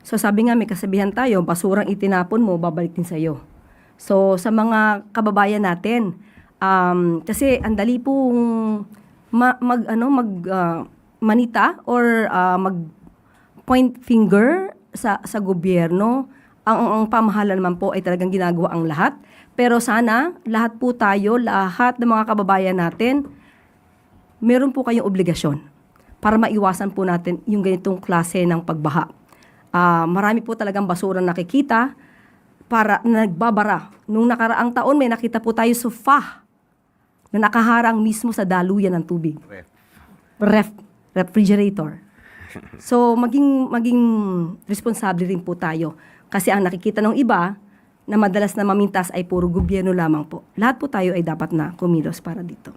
So sabi nga, may kasabihan tayo, basurang itinapon mo, babalik din sa'yo. So sa mga kababayan natin, kasi ang dali pong manita or mag point finger sa gobyerno. Ang pamahalaan naman po ay talagang ginagawa ang lahat. Pero sana, lahat po tayo, lahat ng mga kababayan natin, meron po kayong obligasyon para maiwasan po natin yung ganitong klase ng pagbaha. Marami po talagang basura nakikita para nagbabara. Nung nakaraang taon, may nakita po tayo sofa na nakaharang mismo sa daluyan ng tubig. Refrigerator. So, maging responsable rin po tayo. Kasi ang nakikita ng iba na madalas na mamintas ay puro gobyerno lamang po. Lahat po tayo ay dapat na kumilos para dito.